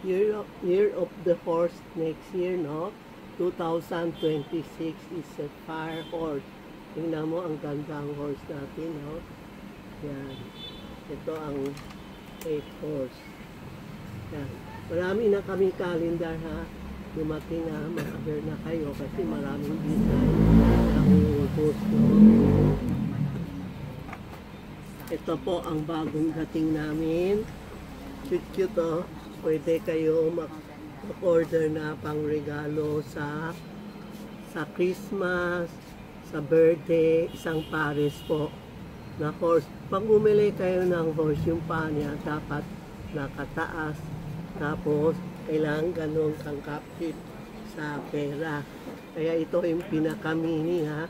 Year of the horse next year, no? 2026 is a fire horse. Tingnan mo, ang gandang horse natin, no? Yan. Ito ang 8 horse. Yan. Marami na kaming calendar, ha? Dumating na, mag-aware na kayo kasi maraming design ang horse, no? Ito po ang bagong dating namin. Cute, oh. Pwede kayo mag-order na pang regalo sa Christmas, sa birthday, isang pares po na horse. Pag bumili kayo ng horse, yung paa niya dapat nakataas. Tapos, kailangan ganun kang kapit sa pera. Kaya ito yung pinaka-mini, ha?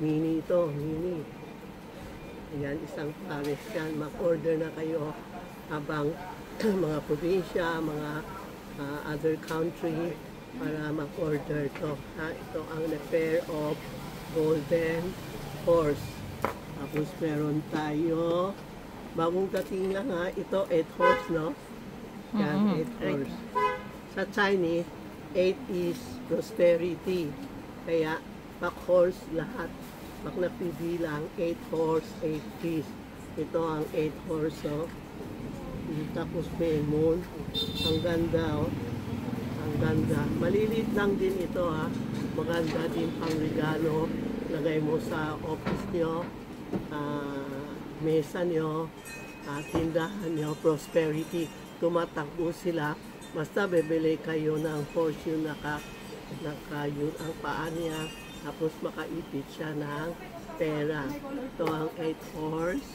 Mini ito, mini. Ayan, isang pares yan. Mag-order na kayo habang mga probinsya, mga other country para mag-order to. Ito ang pair of golden horse. Tapos meron tayo, bagong dating lang, ha, ito 8 horse, no? Yan, 8 horse. Sa Chinese, 8 is prosperity. Kaya, pag horse lahat, pag napibilang, 8 horse, 8 keys. Ito ang 8 horse, no? Tapos may moon. Ang ganda, oh. Ang ganda. Maliliit lang din ito, ha. Maganda din pang regalo. Lagay mo sa office nyo, mesa nyo, tindahan nyo, prosperity. Tumatakbo sila. Basta bebili kayo ng horse yung yun ang paa niya. Tapos makaipit siya ng pera. Ito ang 8 horse.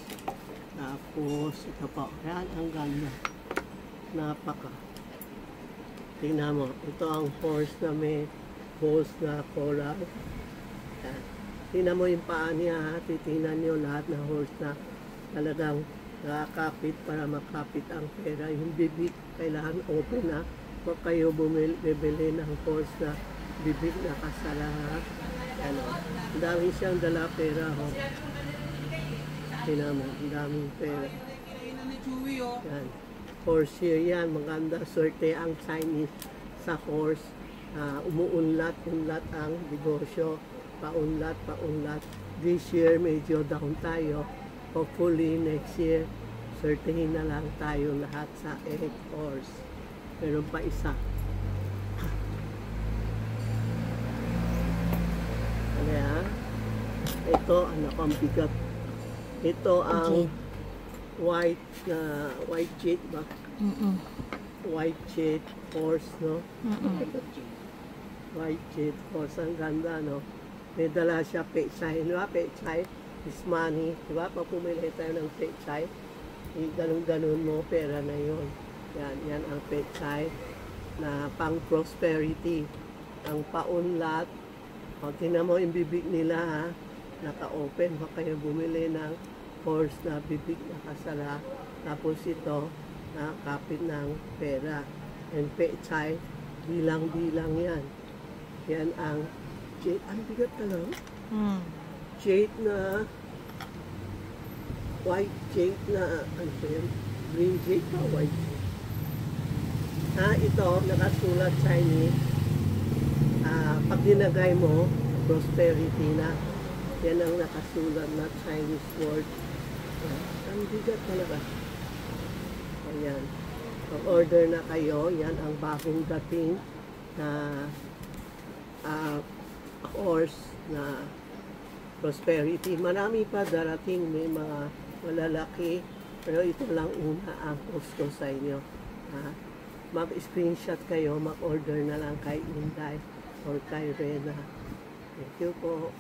Tapos, ito po. Yan, ang ganda. Napaka. Tingnan mo. Ito ang horse na may balls na coral. Yan. Tingnan mo yung paa niya. Titingnan nyo lahat na horse na talagang nakakapit para makapit ang pera. Yung bibig, kailangan open na. Huwag kayo bibili ng horse na bibig na kasala. Ano. Ang dami siyang dala pera. Oh. Tinamo, ang daming pera. Yan. Horse here yan. Maganda swerte ang Chinese sa horse. Umuunlat-unlat ang negosyo. Paunlat. This year, medyo down tayo. Hopefully, next year, swertehin na lang tayo lahat sa 8 horse. Meron pa isa. Kaya, ito, anak, ang bigat. Ito ang white jet ba? White jet horse, no? White jet horse, ang ganda, no? May dala siya pechay, di ba? Pechay is money, di ba? Pag pumili tayo ng pechay, ganun-ganun mo, pera na yun. Yan ang pechay na pang prosperity. Ang paunlat, pag tingnan mo yung bibig nila, ha? Naka-open, baka kayo bumili ng horse na bibig na kasala. Tapos ito, nakakapit ng pera. And pechay, bilang-bilang yan. Yan ang jade. Ang bigat talaga. Jade na, white jade na, ano ba yan? Green jade na white jade. Ito, nakasulat Chinese. Pag dinagay mo, prosperity na. Yan ang nakasulat na Chinese word. Ang bigat talaga. Ayan. Pag-order na kayo, yan ang bagong dating na horse na prosperity. Marami pa darating, may mga malalaki. Pero ito lang una ang gusto sa inyo. Mag-screenshot kayo, mag-order na lang kay Inday or kay Rena. Thank you po.